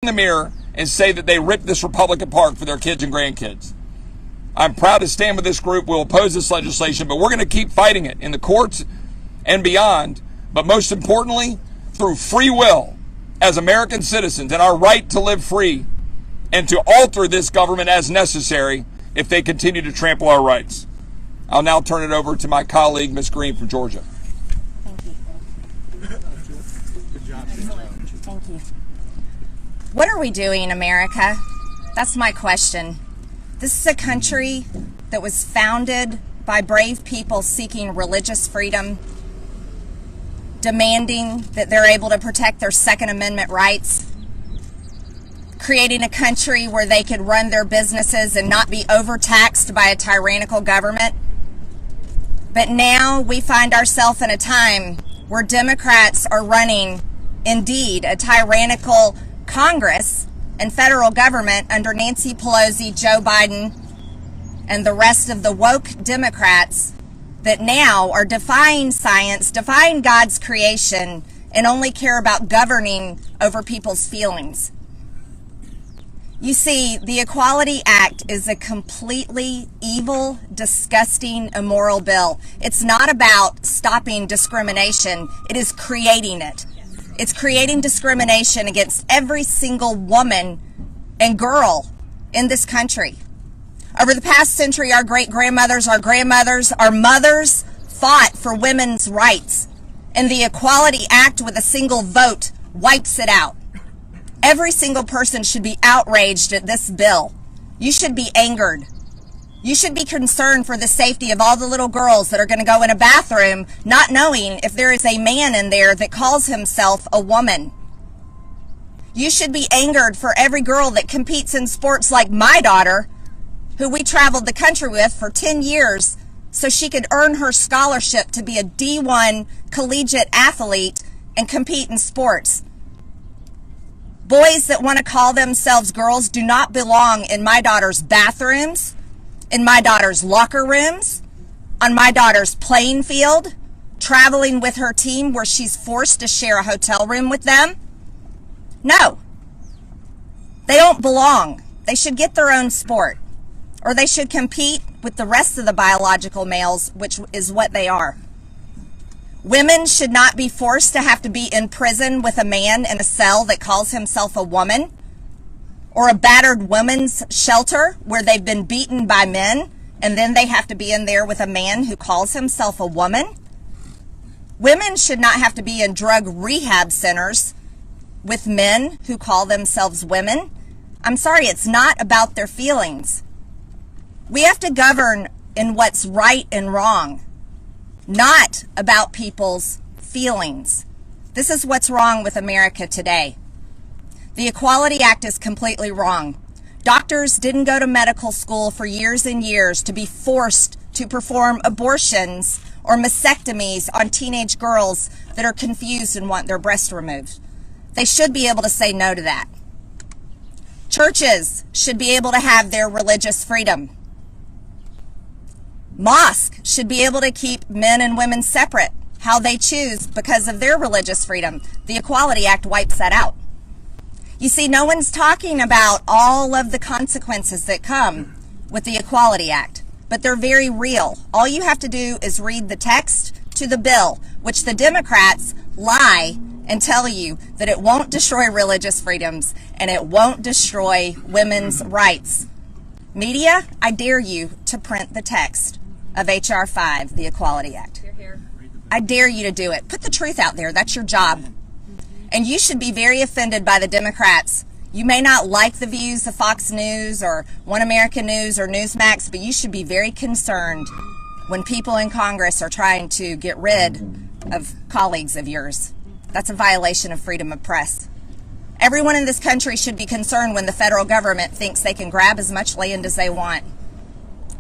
in the mirror and say that they ripped this republic apart for their kids and grandkids. I'm proud to stand with this group. We'll oppose this legislation, but we're going to keep fighting it in the courts and beyond. But most importantly, through free will as American citizens and our right to live free and to alter this government as necessary if they continue to trample our rights. I'll now turn it over to my colleague, Ms. Green from Georgia. Thank you. Good job. Thank you. What are we doing, America? That's my question. This is a country that was founded by brave people seeking religious freedom, demanding that they're able to protect their Second Amendment rights, creating a country where they could run their businesses and not be overtaxed by a tyrannical government. But now we find ourselves in a time where Democrats are running, indeed, a tyrannical Congress and federal government under Nancy Pelosi, Joe Biden, and the rest of the woke Democrats that now are defying science, defying God's creation, and only care about governing over people's feelings. You see, the Equality Act is a completely evil, disgusting, immoral bill. It's not about stopping discrimination. It is creating it. It's creating discrimination against every single woman and girl in this country. Over the past century, our great-grandmothers, our grandmothers, our mothers fought for women's rights. And the Equality Act with a single vote wipes it out. Every single person should be outraged at this bill. You should be angered. You should be concerned for the safety of all the little girls that are going to go in a bathroom not knowing if there is a man in there that calls himself a woman. You should be angered for every girl that competes in sports like my daughter, who we traveled the country with for 10 years so she could earn her scholarship to be a D1 collegiate athlete and compete in sports. Boys that want to call themselves girls do not belong in my daughter's bathrooms, in my daughter's locker rooms, on my daughter's playing field, traveling with her team where she's forced to share a hotel room with them. No, they don't belong. They should get their own sport, or they should compete with the rest of the biological males, which is what they are. Women should not be forced to have to be in prison with a man in a cell that calls himself a woman, or a battered women's shelter where they've been beaten by men and then they have to be in there with a man who calls himself a woman. Women should not have to be in drug rehab centers with men who call themselves women. I'm sorry, it's not about their feelings. We have to govern in what's right and wrong, not about people's feelings. This is what's wrong with America today. The Equality Act is completely wrong. Doctors didn't go to medical school for years and years to be forced to perform abortions or mastectomies on teenage girls that are confused and want their breasts removed. They should be able to say no to that. Churches should be able to have their religious freedom. Mosques should be able to keep men and women separate, how they choose because of their religious freedom. The Equality Act wipes that out. You see, no one's talking about all of the consequences that come with the Equality Act, but they're very real. All you have to do is read the text to the bill, which the Democrats lie and tell you that it won't destroy religious freedoms and it won't destroy women's rights. Media, I dare you to print the text of HR5, the Equality Act. I dare you to do it. Put the truth out there. That's your job. And you should be very offended by the Democrats. You may not like the views of Fox News or One American News or Newsmax, but you should be very concerned when people in Congress are trying to get rid of colleagues of yours. That's a violation of freedom of press. Everyone in this country should be concerned when the federal government thinks they can grab as much land as they want.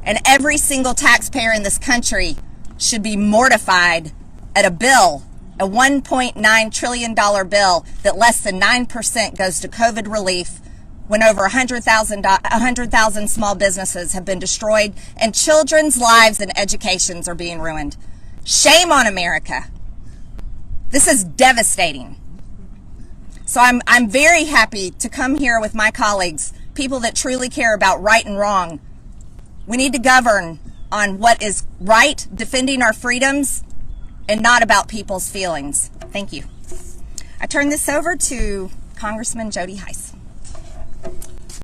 And every single taxpayer in this country should be mortified at a bill, a $1.9 trillion bill that less than 9% goes to COVID relief when over 100,000 small businesses have been destroyed and children's lives and educations are being ruined. Shame on America. This is devastating. So I'm very happy to come here with my colleagues, people that truly care about right and wrong. We need to govern on what is right, defending our freedoms, and not about people's feelings. Thank you. I turn this over to Congressman Jody Hice.